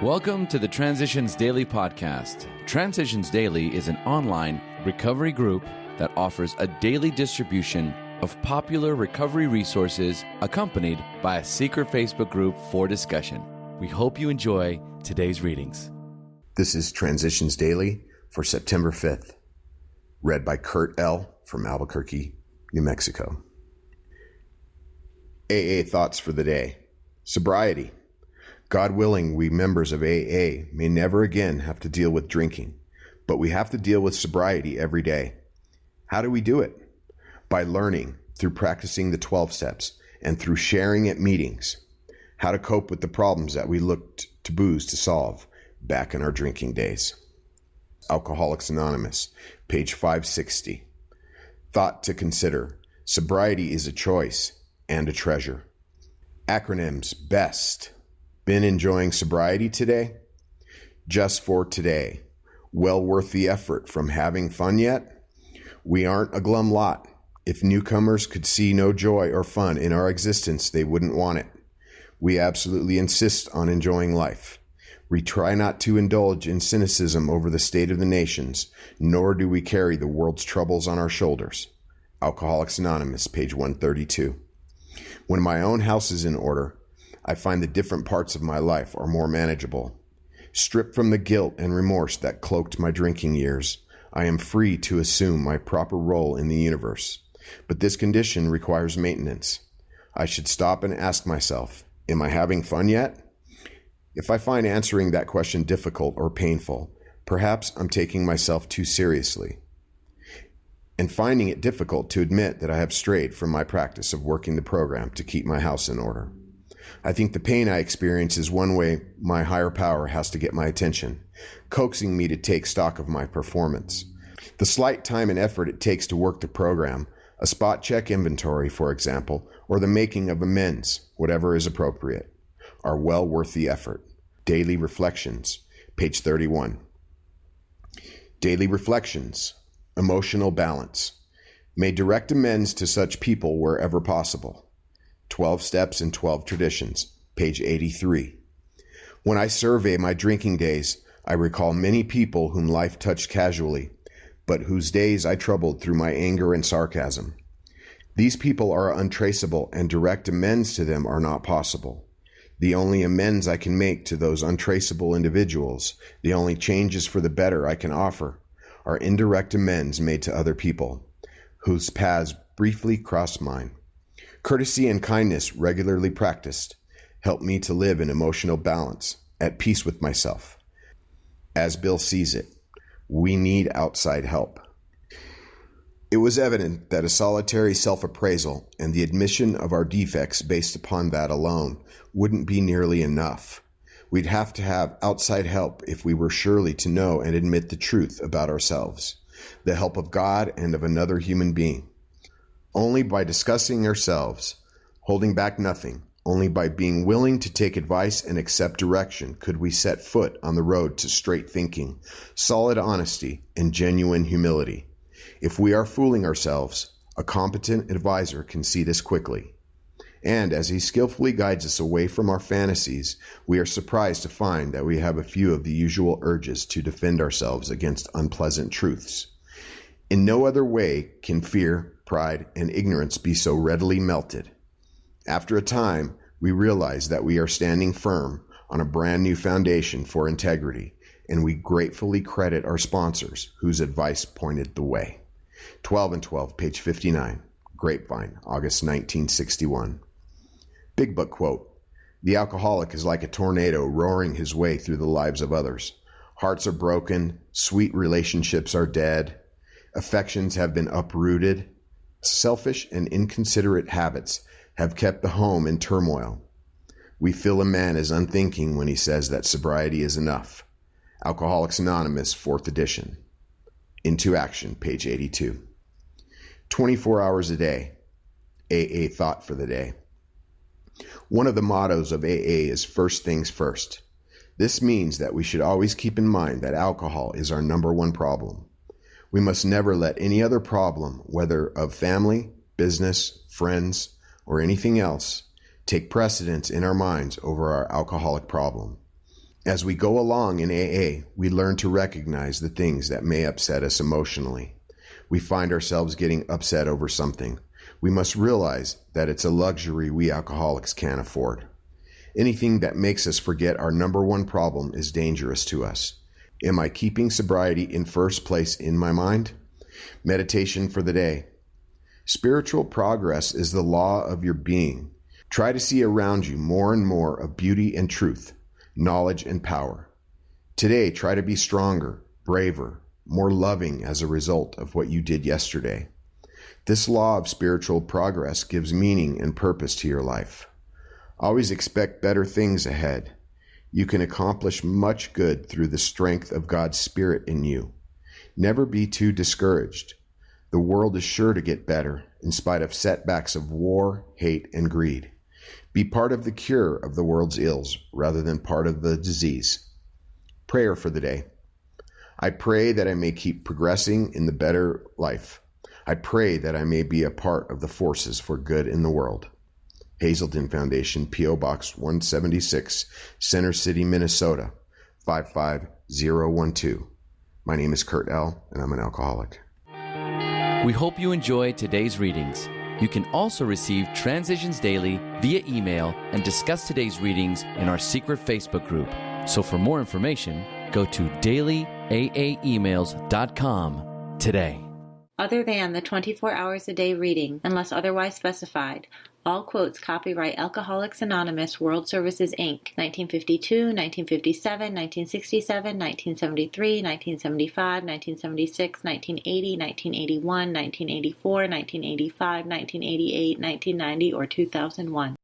Welcome to the Transitions Daily podcast. Transitions Daily is an online recovery group that offers a daily distribution of popular recovery resources accompanied by a secret Facebook group for discussion. We hope you enjoy today's readings. This is Transitions Daily for September 5th, read by Kurt L. from Albuquerque, New Mexico. AA thoughts for the day. Sobriety. God willing, we members of AA may never again have to deal with drinking, but we have to deal with sobriety every day. How do we do it? By learning, through practicing the 12 steps, and through sharing at meetings, how to cope with the problems that we looked to booze to solve back in our drinking days. Alcoholics Anonymous, page 560. Thought to consider. Sobriety is a choice and a treasure. Acronyms: BEST. Been enjoying sobriety today? Just for today. Well worth the effort from having fun yet? We aren't a glum lot. If newcomers could see no joy or fun in our existence, they wouldn't want it. We absolutely insist on enjoying life. We try not to indulge in cynicism over the state of the nations, nor do we carry the world's troubles on our shoulders. Alcoholics Anonymous, page 132. When my own house is in order, I find the different parts of my life are more manageable. Stripped from the guilt and remorse that cloaked my drinking years, I am free to assume my proper role in the universe. But this condition requires maintenance. I should stop and ask myself, am I having fun yet? If I find answering that question difficult or painful, perhaps I'm taking myself too seriously, and finding it difficult to admit that I have strayed from my practice of working the program to keep my house in order. I think the pain I experience is one way my higher power has to get my attention, coaxing me to take stock of my performance. The slight time and effort it takes to work the program, a spot check inventory, for example, or the making of amends, whatever is appropriate, are well worth the effort. Daily Reflections, page 31. Daily Reflections. Emotional balance. May direct amends to such people wherever possible. 12 Steps and 12 Traditions, page 83. When I survey my drinking days, I recall many people whom life touched casually, but whose days I troubled through my anger and sarcasm. These people are untraceable, and direct amends to them are not possible. The only amends I can make to those untraceable individuals, the only changes for the better I can offer, are indirect amends made to other people, whose paths briefly crossed mine. Courtesy and kindness regularly practiced help me to live in emotional balance, at peace with myself. As Bill sees it, we need outside help. It was evident that a solitary self-appraisal and the admission of our defects based upon that alone wouldn't be nearly enough. We'd have to have outside help if we were surely to know and admit the truth about ourselves, the help of God and of another human being. Only by discussing ourselves, holding back nothing, only by being willing to take advice and accept direction could we set foot on the road to straight thinking, solid honesty, and genuine humility. If we are fooling ourselves, a competent advisor can see this quickly. And as he skillfully guides us away from our fantasies, we are surprised to find that we have a few of the usual urges to defend ourselves against unpleasant truths. In no other way can fear, pride, and ignorance be so readily melted. After a time, we realize that we are standing firm on a brand new foundation for integrity, and we gratefully credit our sponsors whose advice pointed the way. 12 and 12, page 59. Grapevine, August 1961. Big Book quote: "The alcoholic is like a tornado roaring his way through the lives of others. Hearts are broken, sweet relationships are dead, affections have been uprooted. Selfish and inconsiderate habits have kept the home in turmoil. We feel a man is unthinking when he says that sobriety is enough." Alcoholics Anonymous, 4th edition. Into Action, page 82. 24 hours a day. AA thought for the day. One of the mottos of AA is first things first. This means that we should always keep in mind that alcohol is our number one problem. We must never let any other problem, whether of family, business, friends, or anything else, take precedence in our minds over our alcoholic problem. As we go along in AA, we learn to recognize the things that may upset us emotionally. We find ourselves getting upset over something. We must realize that it's a luxury we alcoholics can't afford. Anything that makes us forget our number one problem is dangerous to us. Am I keeping sobriety in first place in my mind? Meditation for the day. Spiritual progress is the law of your being. Try to see around you more and more of beauty and truth, knowledge and power. Today, try to be stronger, braver, more loving as a result of what you did yesterday. This law of spiritual progress gives meaning and purpose to your life. Always expect better things ahead. You can accomplish much good through the strength of God's Spirit in you. Never be too discouraged. The world is sure to get better in spite of setbacks of war, hate, and greed. Be part of the cure of the world's ills rather than part of the disease. Prayer for the day. I pray that I may keep progressing in the better life. I pray that I may be a part of the forces for good in the world. Hazelden Foundation, P.O. Box 176, Center City, Minnesota, 55012. My name is Kurt L., and I'm an alcoholic. We hope you enjoyed today's readings. You can also receive Transitions Daily via email and discuss today's readings in our secret Facebook group. So for more information, go to dailyaaemails.com today. Other than the 24 hours a day reading, unless otherwise specified, all quotes copyright Alcoholics Anonymous World Services, Inc., 1952, 1957, 1967, 1973, 1975, 1976, 1980, 1981, 1984, 1985, 1988, 1990, or 2001.